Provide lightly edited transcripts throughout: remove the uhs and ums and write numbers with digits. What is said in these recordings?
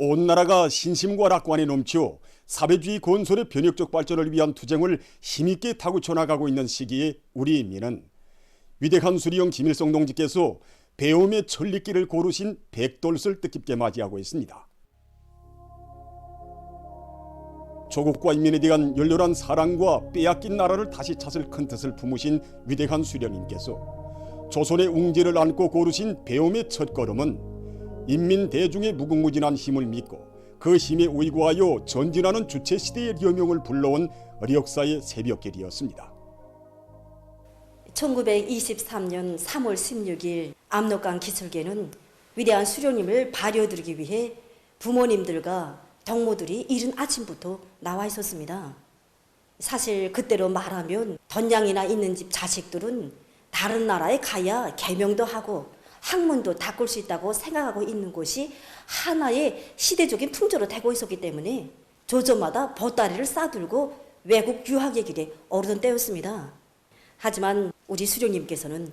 온 나라가 신심과 낙관에 넘쳐 사회주의 건설의 변혁적 발전을 위한 투쟁을 힘있게 타구쳐 나가고 있는 시기에 우리 민은 위대한 수리형 김일성 동지께서 배움의 천리길을 고르신 백돌을 뜻깊게 맞이하고 있습니다. 조국과 인민에 대한 열렬한 사랑과 빼앗긴 나라를 다시 찾을 큰 뜻을 품으신 위대한 수령님께서 조선의 웅지를 안고 고르신 배움의 첫걸음은 인민 대중의 무궁무진한 힘을 믿고 그 힘에 의거하여 전진하는 주체시대의 여명을 불러온 역사의 새벽길이었습니다. 1923년 3월 16일 압록강 기슭에는 위대한 수령님을 발효드리기 위해 부모님들과 동무들이 이른 아침부터 나와 있었습니다. 사실 그때로 말하면 덧냥이나 있는 집 자식들은 다른 나라에 가야 개명도 하고 학문도 닦을 수 있다고 생각하고 있는 곳이 하나의 시대적인 풍조로 되고 있었기 때문에 조조마다 보따리를 싸들고 외국 유학의 길에 오르던 때였습니다. 하지만 우리 수령님께서는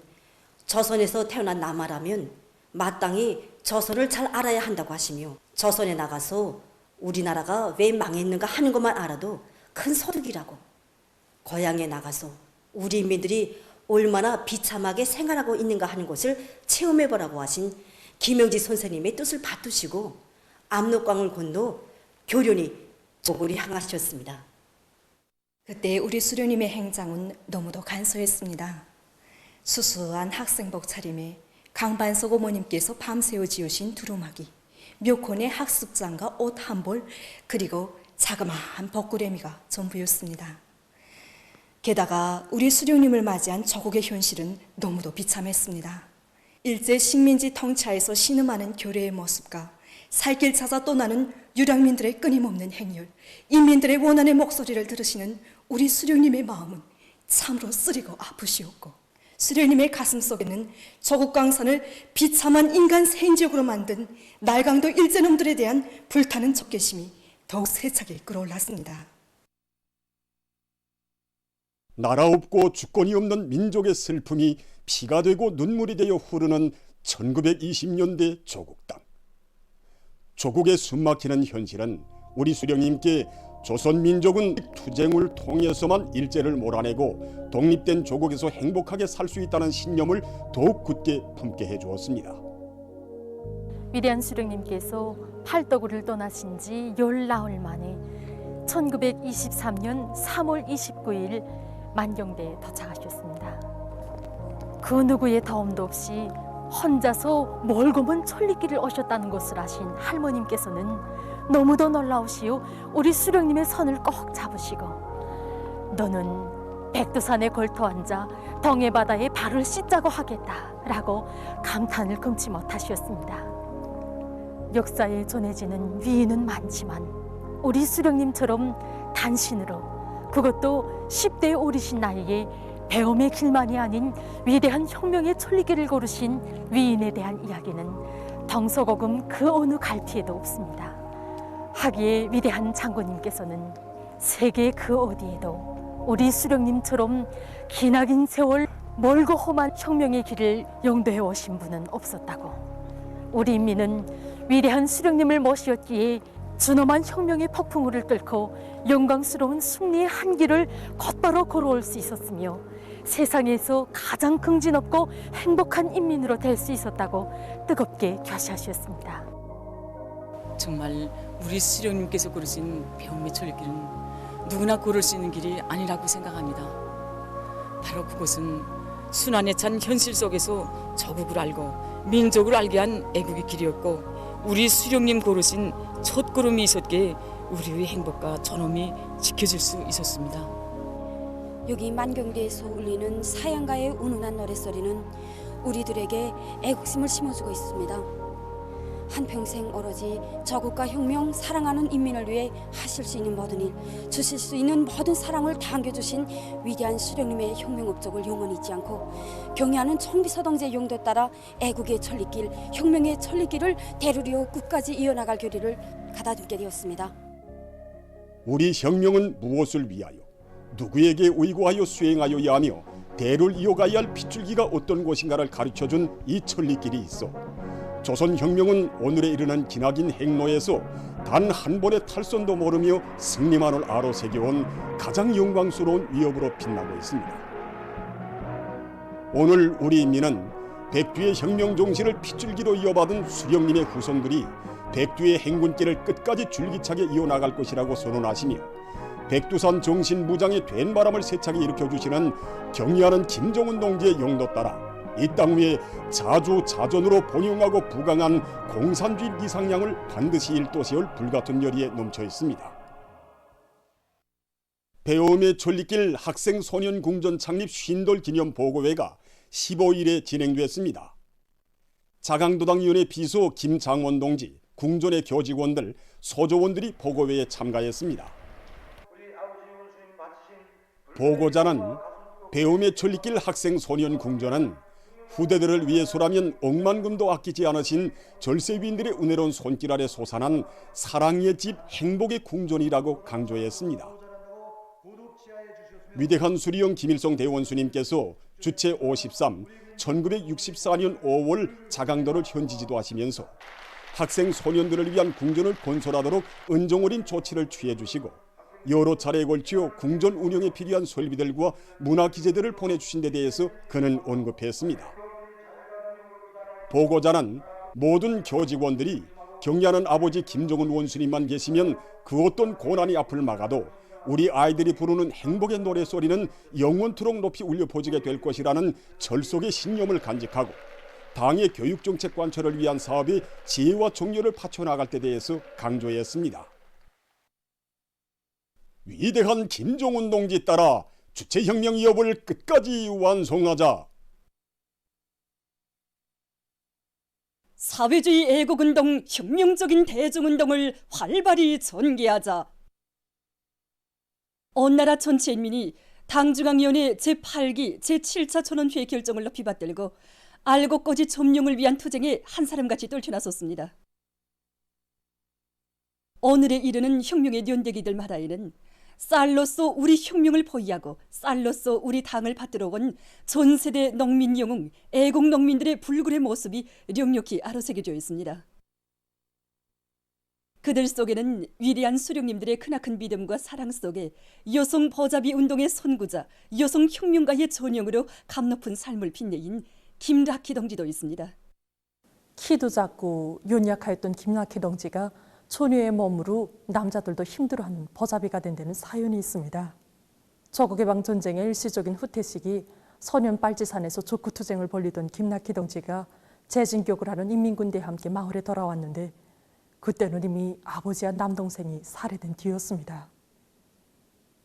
조선에서 태어난 남아라면 마땅히 조선을 잘 알아야 한다고 하시며 조선에 나가서 우리나라가 왜 망했는가 하는 것만 알아도 큰 소득이라고, 고향에 나가서 우리 인민들이 얼마나 비참하게 생활하고 있는가 하는 것을 체험해보라고 하신 김영지 선생님의 뜻을 받드시고 압록강을 건너 교련히 조국을 향하셨습니다. 그때 우리 수령님의 행장은 너무도 간소했습니다. 수수한 학생복 차림에 강반석 어머님께서 밤새워 지으신 두루마기, 묘콘의 학습장과 옷 한 벌, 그리고 자그마한 벚구레미가 전부였습니다. 게다가 우리 수령님을 맞이한 조국의 현실은 너무도 비참했습니다. 일제 식민지 통치하에서 신음하는 교례의 모습과 살길 찾아 떠나는 유랑민들의 끊임없는 행렬, 인민들의 원한의 목소리를 들으시는 우리 수령님의 마음은 참으로 쓰리고 아프시었고, 수령님의 가슴 속에는 조국 강산을 비참한 인간 생지역으로 만든 날강도 일제놈들에 대한 불타는 적개심이 더욱 세차게 끌어올랐습니다. 나라 없고 주권이 없는 민족의 슬픔이 피가 되고 눈물이 되어 흐르는 1920년대 조국 땅. 조국의 숨막히는 현실은 우리 수령님께 조선 민족은 투쟁을 통해서만 일제를 몰아내고 독립된 조국에서 행복하게 살 수 있다는 신념을 더욱 굳게 품게 해주었습니다. 위대한 수령님께서 팔도구를 떠나신 지 열나흘 만에 1923년 3월 29일 만경대에 도착하셨습니다. 그 누구의 도움도 없이 혼자서 멀고 먼 천리길을 오셨다는 것을 아신 할머님께서는 너무도 놀라우시오 우리 수령님의 손을 꼭 잡으시고 너는 백두산에 걸터 앉아 동해바다에 발을 씻자고 하겠다라고 감탄을 금치 못하셨습니다. 역사에 전해지는 위인은 많지만 우리 수령님처럼 단신으로 그것도 10대에 오르신 나이에 배움의 길만이 아닌 위대한 혁명의 천리길을 고르신 위인에 대한 이야기는 덩서고금 그 어느 갈피에도 없습니다. 하기에 위대한 장군님께서는 세계 그 어디에도 우리 수령님처럼 기나긴 세월 멀고 험한 혁명의 길을 영도해 오신 분은 없었다고, 우리 인민은 위대한 수령님을 모시었기에 준엄한 혁명의 폭풍우를 뚫고 영광스러운 승리의 한길을 곧바로 걸어올 수 있었으며 세상에서 가장 긍지높고 행복한 인민으로 될 수 있었다고 뜨겁게 교시하셨습니다. 정말 우리 수령님께서 고르신 배움의 천리길은 누구나 걸을 수 있는 길이 아니라고 생각합니다. 바로 그것은 순환에 찬 현실 속에서 조국을 알고 민족을 알게 한 애국의 길이었고, 우리 수령님 고르신 첫걸음이 있었기에 우리의 행복과 존엄이 지켜질 수 있었습니다. 여기 만경대에서 울리는 사양가의 운운한 노랫소리는 우리들에게 애국심을 심어주고 있습니다. 한평생 오로지 조국과 혁명, 사랑하는 인민을 위해 하실 수 있는 모든 일, 주실 수 있는 모든 사랑을 당겨주신 위대한 수령님의 혁명 업적을 영원히 잊지 않고 경애하는 청비서동지의 용도에 따라 애국의 천리길, 혁명의 천리길을 대루리오 끝까지 이어나갈 교리를 가다듬게 되었습니다. 우리 혁명은 무엇을 위하여 누구에게 의거하여 수행하여야 하며 대를 이어가야 할 핏줄기가 어떤 것인가를 가르쳐준 이 천리길이 있어 조선혁명은 오늘에 이르는 기나긴 행로에서 단 한 번의 탈선도 모르며 승리만을 아로새겨온 가장 영광스러운 위협으로 빛나고 있습니다. 오늘 우리 인민은 백두의 혁명 정신을 핏줄기로 이어받은 수령님의 후손들이 백두의 행군길을 끝까지 줄기차게 이어나갈 것이라고 선언하시며 백두산 정신무장의 된 바람을 세차게 일으켜주시는 경의하는 김정은 동지의 용도 따라 이 땅 위에 자주자전으로 번영하고 부강한 공산주의 이상향을 반드시 일도세울 불같은 열의에 넘쳐 있습니다. 배움의 천리길 학생소년궁전 창립 50돌 기념 보고회가 15일에 진행됐습니다. 자강도당위원회 비서 김장원 동지, 궁전의 교직원들, 소조원들이 보고회에 참가했습니다. 보고자는 배움의 천리길 학생소년궁전은 후대들을 위해서라면 억만금도 아끼지 않으신 절세위인들의 은혜로운 손길 아래 솟아난 사랑의 집 행복의 궁전이라고 강조했습니다. 위대한 수리영 김일성 대원수님께서 주체 53, 1964년 5월 자강도를 현지지도하시면서 학생 소년들을 위한 궁전을 건설하도록 은정어린 조치를 취해 주시고 여러 차례에 걸쳐 궁전 운영에 필요한 설비들과 문화기재들을 보내주신 데 대해서 그는 언급했습니다. 보고자는 모든 교직원들이 경의하는 아버지 김정은 원수님만 계시면 그 어떤 고난이 앞을 막아도 우리 아이들이 부르는 행복의 노래소리는 영원토록 높이 울려 퍼지게 될 것이라는 절속의 신념을 간직하고 당의 교육정책 관철을 위한 사업에 지혜와 정열을 바쳐나갈 때 대해서 강조했습니다. 위대한 김정은 동지 따라 주체혁명 위협을 끝까지 완성하자. 사회주의 애국운동, 혁명적인 대중운동을 활발히 전개하자. 온 나라 전체 인민이 당중앙위원회 제8기 제7차 전원회의 결정을 높이 받들고 알고 꺼지 점령을 위한 투쟁에 한 사람같이 떨쳐나섰습니다. 오늘에 이르는 혁명의 연대기들 마다에는 쌀로서 우리 혁명을 포위하고 쌀로서 우리 당을 받들어 온 전세대 농민 영웅, 애국 농민들의 불굴의 모습이 력력히 아로새겨져 있습니다. 그들 속에는 위대한 수령님들의 크나큰 믿음과 사랑 속에 여성 보자비 운동의 선구자, 여성 혁명가의 전형으로 감높은 삶을 빛내인 김라키 동지도 있습니다. 키도 작고 연약하였던 김라키 동지가 처녀의 몸으로 남자들도 힘들어하는 보자비가 된 데는 사연이 있습니다. 조국해방 전쟁의 일시적인 후퇴 시기 소년 빨치산에서 적구투쟁을 벌이던 김라키 동지가 재진격을 하는 인민군대와 함께 마을에 돌아왔는데 그때는 이미 아버지와 남동생이 살해된 뒤였습니다.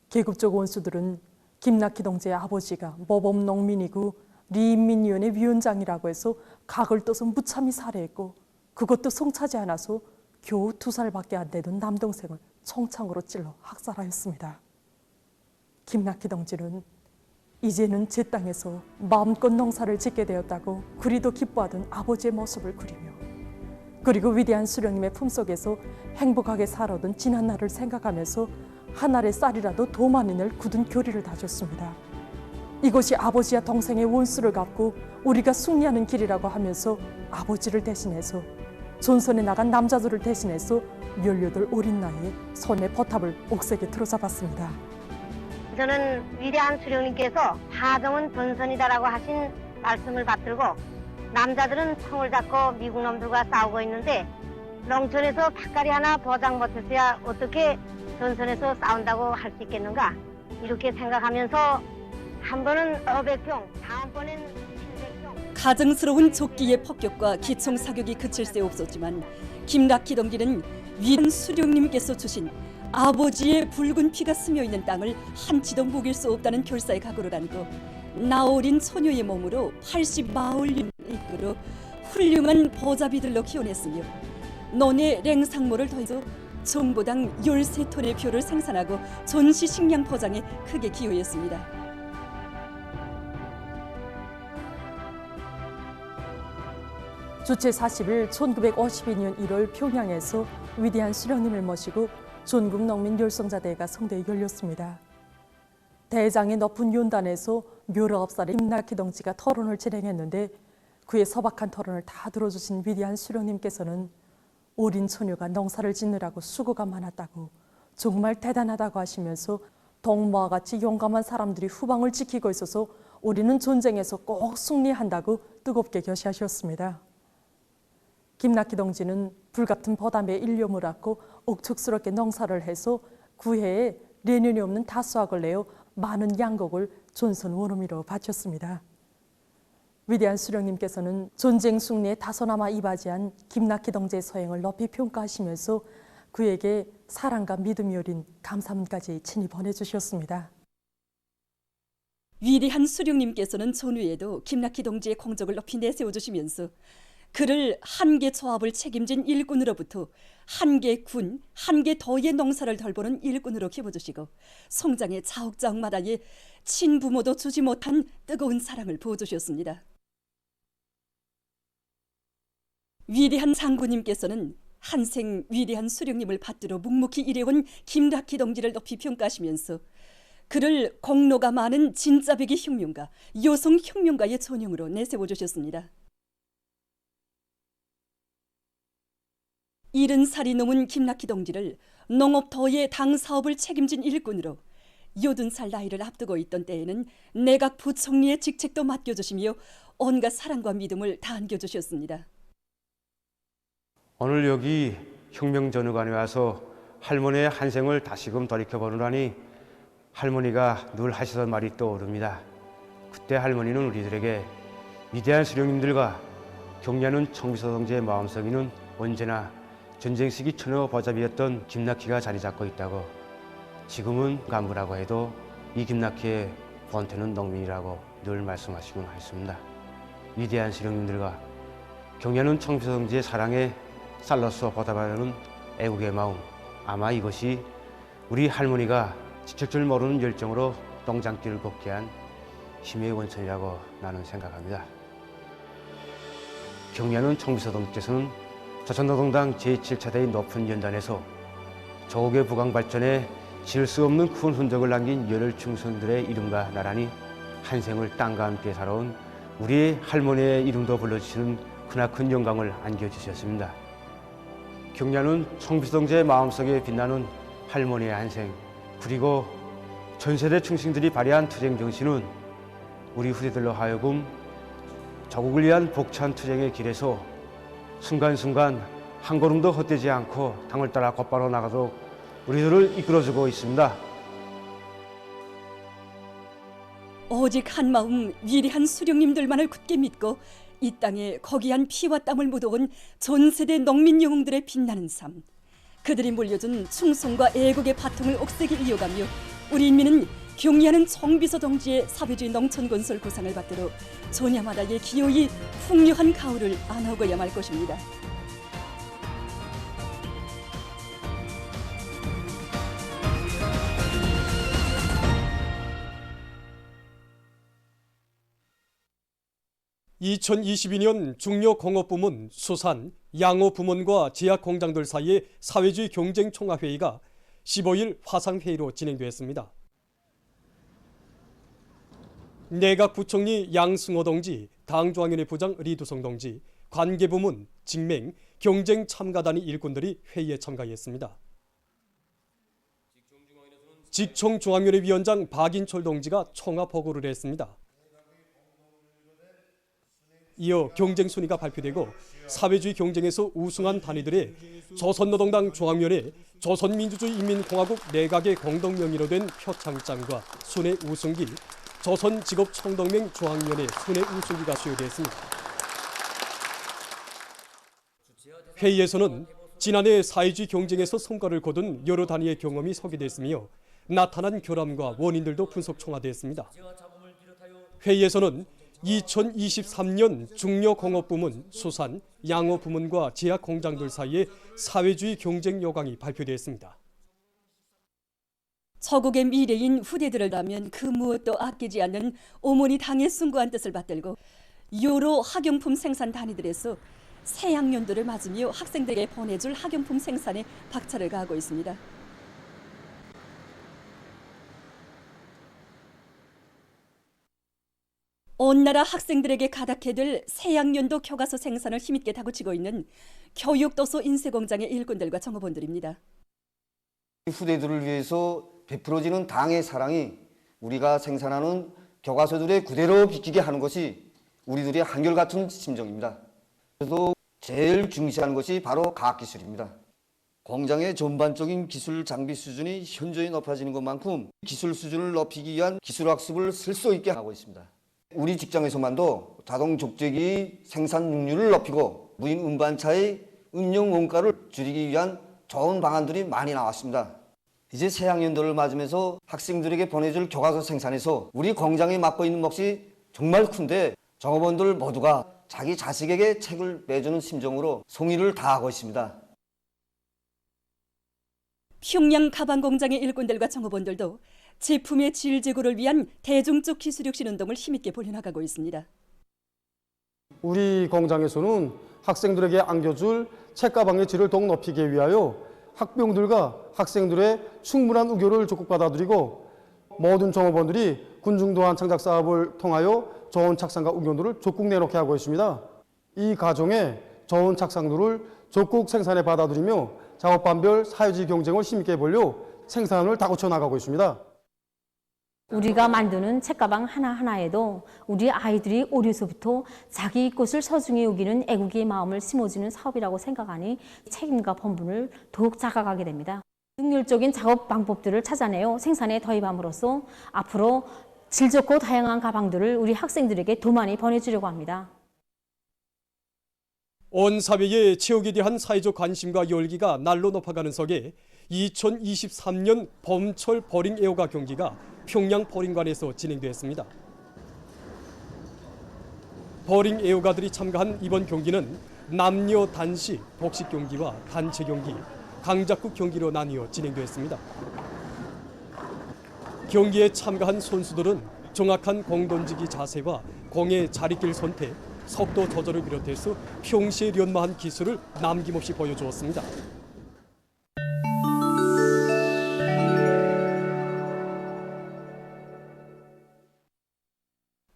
계급적 원수들은 김라키 동지의 아버지가 모범 농민이고 리인민위원회 위원장이라고 해서 각을 떠서 무참히 살해했고 그것도 성차지 않아서 겨우 2살밖에 안 되던 남동생을 총창으로 찔러 학살하였습니다. 김라키 동지는 이제는 제 땅에서 마음껏 농사를 짓게 되었다고 그리도 기뻐하던 아버지의 모습을 그리며 그리고 위대한 수령님의 품속에서 행복하게 살아오던 지난 날을 생각하면서 한 알의 쌀이라도 더 많이 낼 굳은 교리를 다졌습니다. 이것이 아버지와 동생의 원수를 갚고 우리가 승리하는 길이라고 하면서 아버지를 대신해서 전선에 나간 남자들을 대신해서 18 어린 나이에 손에 포탑을 옥색에 틀어잡았습니다. 저는 위대한 수령님께서 파동은 전선이다라고 하신 말씀을 받들고 남자들은 총을 잡고 미국 놈들과 싸우고 있는데 농촌에서 닭다리 하나 보장 못했어야 어떻게 전선에서 싸운다고 할 수 있겠는가 이렇게 생각하면서 한 번은 500평, 다음번엔 700평. 가증스러운 조끼의 폭격과 기총 사격이 그칠 새 없었지만 김라키 동지는 위대한 수령님께서 주신 아버지의 붉은 피가 스며있는 땅을 한치도 묵일 수 없다는 결사의 각오를 안고 나어린 소녀의 몸으로 80마을림을 이끌어 훌륭한 보자비들로 키워냈으며 논의 랭상모를 더해서 정보당 13톤의 표를 생산하고 전시 식량 포장에 크게 기여했습니다. 주체 40일 1952년 1월 평양에서 위대한 수령님을 모시고 전국 농민 열성자대회가 성대에 열렸습니다. 대장의 높은 연단에서 19살의 김라키 동지가 토론을 진행했는데 그의 소박한 토론을 다 들어주신 위대한 수령님께서는 어린 처녀가 농사를 짓느라고 수고가 많았다고 정말 대단하다고 하시면서 동무와 같이 용감한 사람들이 후방을 지키고 있어서 우리는 전쟁에서 꼭 승리한다고 뜨겁게 겨시하셨습니다. 김낙희 동지는 불같은 보담에 일념을 갖고 억척스럽게 농사를 해서 구해에 내년이 없는 다수학을 내어 많은 양곡을 전선 원어미로 바쳤습니다. 위대한 수령님께서는 전쟁 승리에 다소나마 이바지한 김낙희 동지의 서행을 높이 평가하시면서 그에게 사랑과 믿음이 어린 감사문까지 친히 보내주셨습니다. 위대한 수령님께서는 전후에도 김낙희 동지의 공적을 높이 내세워주시면서 그를 한계 조합을 책임진 일꾼으로부터 한계 군, 한계 도의 농사를 덜보는 일꾼으로 키워주시고 성장의 자욱자욱마다에 친부모도 주지 못한 뜨거운 사랑을 부어주셨습니다. 위대한 장군님께서는 한생 위대한 수령님을 받들어 묵묵히 일해온 김낙희 동지를 높이 평가하시면서 그를 공로가 많은 진짜배기 혁명가, 여성 혁명가의 전형으로 내세워주셨습니다. 70살이 넘은 김낙희 동지를 농업도의 당 사업을 책임진 일꾼으로 80살 나이를 앞두고 있던 때에는 내각 부총리의 직책도 맡겨주시며 온갖 사랑과 믿음을 다 안겨주셨습니다. 오늘 여기 혁명전후관에 와서 할머니의 한 생을 다시금 돌이켜보느라니 할머니가 늘 하시던 말이 떠오릅니다. 그때 할머니는 우리들에게 위대한 수령님들과 경례하는 청비서 동지의 마음속에는 언제나 전쟁 시기 처녀 보잡이었던 김낙희가 자리 잡고 있다고, 지금은 간부라고 해도 이 김낙희의 본태는 농민이라고 늘 말씀하시곤 했습니다. 위대한 수령님들과 경례하는 청비서 동지의 사랑에 쌀로서 보답하려는 애국의 마음, 아마 이것이 우리 할머니가 지칠 줄 모르는 열정으로 농장길을 걷게 한 힘의 원천이라고 나는 생각합니다. 경례하는 청비서 동지께서는 조선노동당 제7차대의 높은 연단에서 조국의 부강 발전에 지을 수 없는 큰 흔적을 남긴 열혈 충성들의 이름과 나란히 한 생을 땅과 함께 살아온 우리의 할머니의 이름도 불러주시는 크나큰 영광을 안겨주셨습니다. 경례하는 청비서 동지의 마음속에 빛나는 할머니의 한생, 그리고 전세대 충신들이 발휘한 투쟁 정신은 우리 후대들로 하여금 조국을 위한 벅찬 투쟁의 길에서 순간순간 한 걸음도 헛되지 않고 당을 따라 곧바로 나가도록 우리들을 이끌어주고 있습니다. 오직 한 마음 위대한 수령님들만을 굳게 믿고 이 땅에 거기한 피와 땀을 묻어온 전 세대 농민 영웅들의 빛나는 삶, 그들이 물려준 충성과 애국의 바통을 옥색이 이어가며 우리 인민은 경리하는 청비서 동지의 사회주의 농촌 건설 구상을 받들어 전야마다의 기어이 풍요한 가을을 안아오고야 말 것입니다. (2022년) 중요공업부문, 수산, 양호부문과 제약공장들 사이의 사회주의 경쟁 총합회의가 15일 화상회의로 진행되었습니다. 내각 부총리 양승호 동지, 당중앙위원회 부장 리두성 동지, 관계부문, 직맹, 경쟁 참가단위 일꾼들이 회의에 참가했습니다. 직총중앙위원회 위원장 박인철 동지가 총합 보고를 했습니다. 이어 경쟁 순위가 발표되고 사회주의 경쟁에서 우승한 단위들의 조선노동당 중앙위원회, 조선민주주의인민공화국 내각의 공동명의로 된 표창장과 순회 우승기, 조선직업총동맹 중앙위원회 순회 우승기가 수여됐습니다. 회의에서는 지난해 사회주의 경쟁에서 성과를 거둔 여러 단위의 경험이 소개됐으며 나타난 결함과 원인들도 분석 총화됐습니다. 회의에서는 2023년 중요공업부문, 수산, 양호부문과 제약공장들 사이의 사회주의 경쟁 요강이 발표됐습니다. 저국의 미래인 후대들을 다면 그 무엇도 아끼지 않는 어머니 당의 숭고한 뜻을 받들고 여러 학용품 생산 단위들에서 새 학년도를 맞으며 학생들에게 보내줄 학용품 생산에 박차를 가하고 있습니다. 온 나라 학생들에게 가닥해 들 새학년도 교과서 생산을 힘있게 다그치고 있는 교육도서 인쇄공장의 일꾼들과 정업원들입니다. 후대들을 위해서 베풀어지는 당의 사랑이 우리가 생산하는 교과서들에 그대로 비치게 하는 것이 우리들의 한결같은 심정입니다. 그래서 제일 중시하는 것이 바로 과학기술입니다. 공장의 전반적인 기술 장비 수준이 현저히 높아지는 것만큼 기술 수준을 높이기 위한 기술학습을 쓸 수 있게 하고 있습니다. 우리 직장에서만도 자동 족제기 생산 능률을 높이고 무인 운반차의 운영 원가를 줄이기 위한 좋은 방안들이 많이 나왔습니다. 이제 새학년도를 맞으면서 학생들에게 보내줄 교과서 생산에서 우리 공장이 맡고 있는 몫이 정말 큰데 종업원들 모두가 자기 자식에게 책을 내주는 심정으로 송이를 다하고 있습니다. 평양 가방 공장의 일꾼들과 정업원들도 제품의 질 제고를 위한 대중적 기술혁신 운동을 힘있게 벌여나가고 있습니다. 우리 공장에서는 학생들에게 안겨줄 책가방의 질을 더욱 높이기 위하여 학병들과 학생들의 충분한 의견을 적극 받아들이고 모든 종업원들이 군중도안 창작 사업을 통하여 좋은 착상과 의견들을 적극 내놓게 하고 있습니다. 이 과정에 좋은 착상들을 적극 생산해 받아들이며 작업반별 사회적 경쟁을 힘있게 벌려 생산을 다고쳐 나가고 있습니다. 우리가 만드는 책가방 하나하나에도 우리 아이들이 어려서부터 자기 것을 소중히 여기는 애국의 마음을 심어주는 사업이라고 생각하니 책임과 본분을 더욱 자각하게 됩니다. 능률적인 작업 방법들을 찾아내어 생산에 도입함으로써 앞으로 질 좋고 다양한 가방들을 우리 학생들에게 더 많이 보내주려고 합니다. 온 사회의 체육에 대한 사회적 관심과 열기가 날로 높아가는 속에 2023년 봄철 버링 애호가 경기가 평양 버링관에서 진행되었습니다. 버링 애호가들이 참가한 이번 경기는 남녀 단식 복식 경기와 단체 경기, 강자급 경기로 나뉘어 진행되었습니다. 경기에 참가한 선수들은 정확한 공 던지기 자세와 공의 자리길 선택, 속도 조절을 비롯해서 평시에 연마한 기술을 남김없이 보여주었습니다.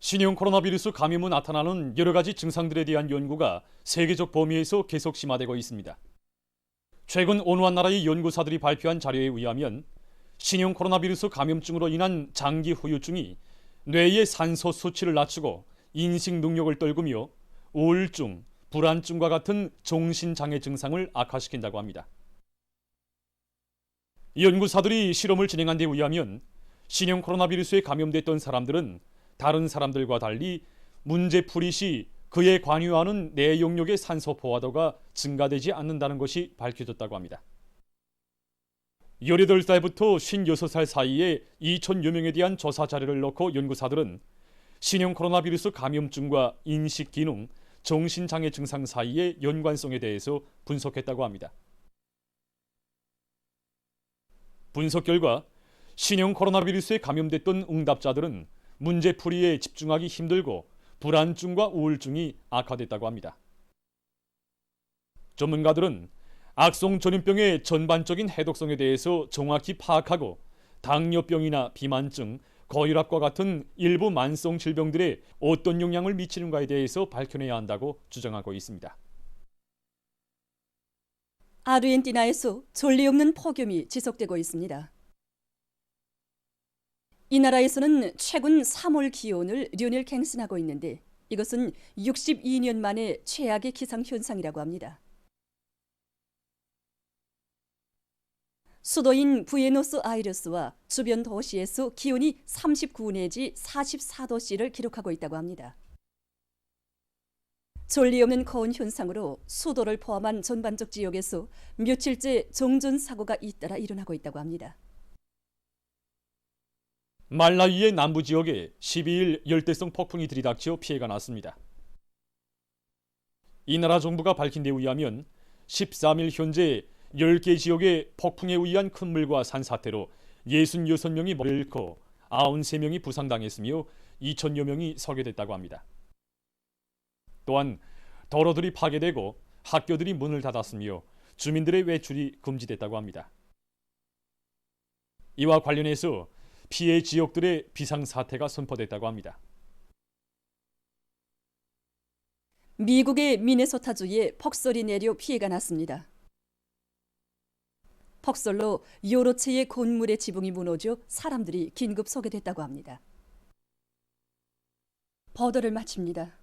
신형 코로나 바이러스 감염으로 나타나는 여러 가지 증상들에 대한 연구가 세계적 범위에서 계속 심화되고 있습니다. 최근 어느 한 나라의 연구사들이 발표한 자료에 의하면 신형 코로나 바이러스 감염증으로 인한 장기 후유증이 뇌의 산소 수치를 낮추고 인식 능력을 떨구며 우울증, 불안증과 같은 정신장애 증상을 악화시킨다고 합니다. 연구사들이 실험을 진행한 데 의하면 신형 코로나 바이러스에 감염됐던 사람들은 다른 사람들과 달리 문제풀이 시 그에 관여하는 뇌 영역의 산소 포화도가 증가되지 않는다는 것이 밝혀졌다고 합니다. 18살부터 56살 사이에 2,000여 명에 대한 조사 자료를 넣고 연구사들은 신형 코로나 바이러스 감염증과 인식 기능, 정신장애 증상 사이의 연관성에 대해서 분석했다고 합니다. 분석 결과 신형 코로나 바이러스에 감염됐던 응답자들은 문제풀이에 집중하기 힘들고 불안증과 우울증이 악화됐다고 합니다. 전문가들은 악성 전염병의 전반적인 해독성에 대해서 정확히 파악하고 당뇨병이나 비만증, 고혈압과 같은 일부 만성 질병들에 어떤 영향을 미치는가에 대해서 밝혀내야 한다고 주장하고 있습니다. 아르헨티나에서 전례 없는 폭염이 지속되고 있습니다. 이 나라에서는 최근 3월 기온을 류닐 갱신하고 있는데 이것은 62년 만에 최악의 기상현상이라고 합니다. 수도인 부에노스아이레스와 주변 도시에서 기온이 39 내지 44도씨를 기록하고 있다고 합니다. 전례 없는 거운 현상으로 수도를 포함한 전반적 지역에서 며칠째 정전사고가 잇따라 일어나고 있다고 합니다. 말라위의 남부 지역에 12일 열대성 폭풍이 들이닥쳐 피해가 났습니다. 이 나라 정부가 밝힌 데 의하면 13일 현재 10개 지역의 폭풍에 의한 큰 물과 산사태로 66명이 머리를 잃고 93명이 부상당했으며 2,000여 명이 소개됐다고 합니다. 또한 도로들이 파괴되고 학교들이 문을 닫았으며 주민들의 외출이 금지됐다고 합니다. 이와 관련해서 피해 지역들의 비상사태가 선포됐다고 합니다. 미국의 미네소타주에 폭설이 내려 피해가 났습니다. 폭설로 여러 채의 건물의 지붕이 무너져 사람들이 긴급 소개됐다고 합니다. 보도를 마칩니다.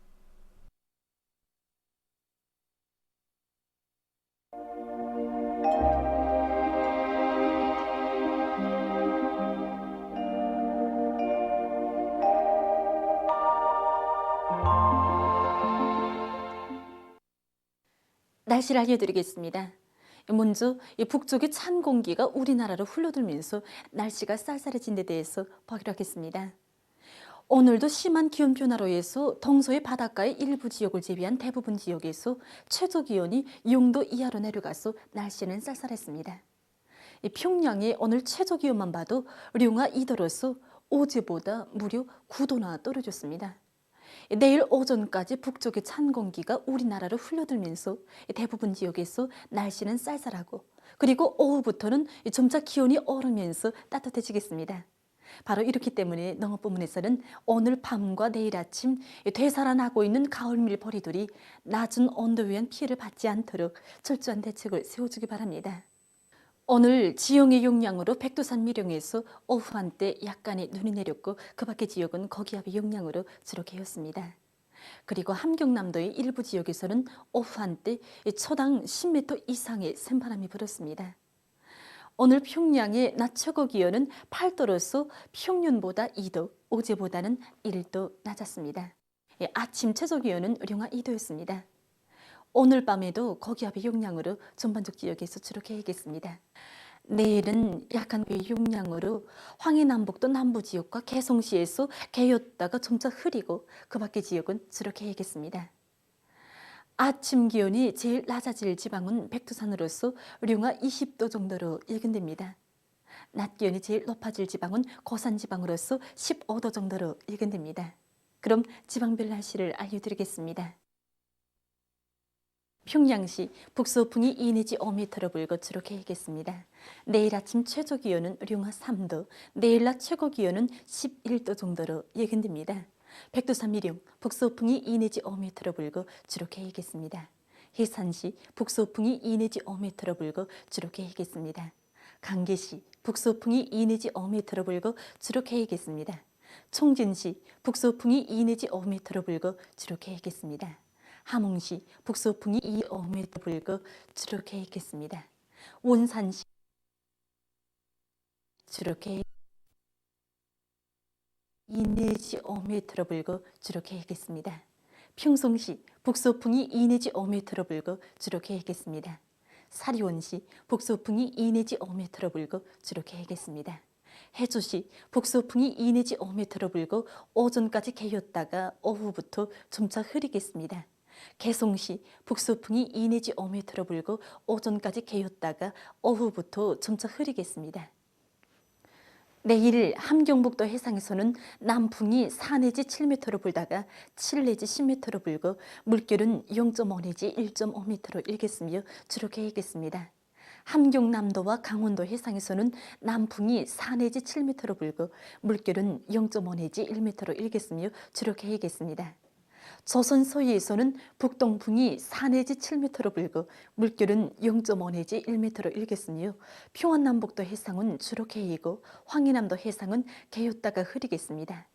날씨를 알려드리겠습니다. 먼저 북쪽의 찬 공기가 우리나라로 흘러들면서 날씨가 쌀쌀해진 데 대해서 보기로 하겠습니다. 오늘도 심한 기온 변화로 해서 동서의 바닷가의 일부 지역을 제외한 대부분 지역에서 최저 기온이 0도 이하로 내려가서 날씨는 쌀쌀했습니다. 평양의 오늘 최저 기온만 봐도 룡화 2도로서 어제보다 무려 9도나 떨어졌습니다. 내일 오전까지 북쪽의 찬 공기가 우리나라로 흘러들면서 대부분 지역에서 날씨는 쌀쌀하고 그리고 오후부터는 점차 기온이 오르면서 따뜻해지겠습니다. 바로 이렇기 때문에 농업부문에서는 오늘 밤과 내일 아침 되살아나고 있는 가을밀 보리들이 낮은 온도에 의한 피해를 받지 않도록 철저한 대책을 세워주기 바랍니다. 오늘 지형의 영향으로 백두산 미령에서 오후 한때 약간의 눈이 내렸고 그 밖의 지역은 거기압의 영향으로 주로 개었습니다. 그리고 함경남도의 일부 지역에서는 오후 한때 초당 10m 이상의 샘바람이 불었습니다. 오늘 평양의 낮 최고 기온은 8도로서 평년보다 2도, 어제보다는 1도 낮았습니다. 아침 최저 기온은 룡화 2도였습니다. 오늘 밤에도 고기압의 영향으로 전반적 지역에서 주로 개겠습니다. 내일은 약한 의 영향으로 황해남북도 남부 지역과 개성시에서 개였다가 점차 흐리고 그 밖의 지역은 주로 개겠습니다. 아침 기온이 제일 낮아질 지방은 백두산으로서 룡화 20도 정도로 예견됩니다. 낮 기온이 제일 높아질 지방은 고산 지방으로서 15도 정도로 예견됩니다. 그럼 지방별 날씨를 알려드리겠습니다. 평양시 북서풍이 2 내지 5m로 불고 주로 개겠습니다. 내일 아침 최저 기온은 룡화 3도, 내일 낮 최고 기온은 11도 정도로 예견됩니다. 백두산 미령 북서풍이 2 내지 5m로 불고 주로 개겠습니다. 해산시 북서풍이 2 내지 5m로 불고 주로 개겠습니다. 강계시 북서풍이 2 내지 5m로 불고 주로 개겠습니다. 총진시 북서풍이 2 내지 5m로 불고 주로 개겠습니다. 함흥시 북서풍이 2-5m 불고 주로 개겠습니다. 원산시 주로 개 2 내지 5m로 불고 주로 개겠습니다. 평성시 북서풍이 2 내지 5m로 불고 주로 개겠습니다. 사리원시 북서풍이 2 내지 5m로 불고 주로 개겠습니다. 해주시 북서풍이 2 내지 5m로 불고 오전까지 개였다가 오후부터 점차 흐리겠습니다. 개성시 북서풍이 2 내지 5m로 불고 오전까지 개였다가 오후부터 점차 흐리겠습니다. 내일 함경북도 해상에서는 남풍이 4 내지 7m로 불다가 7 내지 10m로 불고 물결은 0.5 내지 1.5m로 일겠으며 주로 개겠습니다. 함경남도와 강원도 해상에서는 남풍이 4 내지 7m로 불고 물결은 0.5 내지 1m로 일겠으며 주로 개겠습니다. 조선 서해에서는 북동풍이 4 내지 7m로 불고 물결은 0.5 내지 1m로 일겠으며 평안남북도 해상은 주로 개이고 황해남도 해상은 개였다가 흐리겠습니다.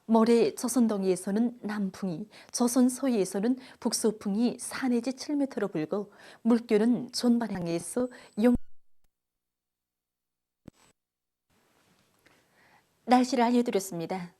모레 조선동해에서는 남풍이, 조선 서해에서는 북서풍이 4 내지 7m로 불고 물결은 전방향에서 날씨를 알려드렸습니다.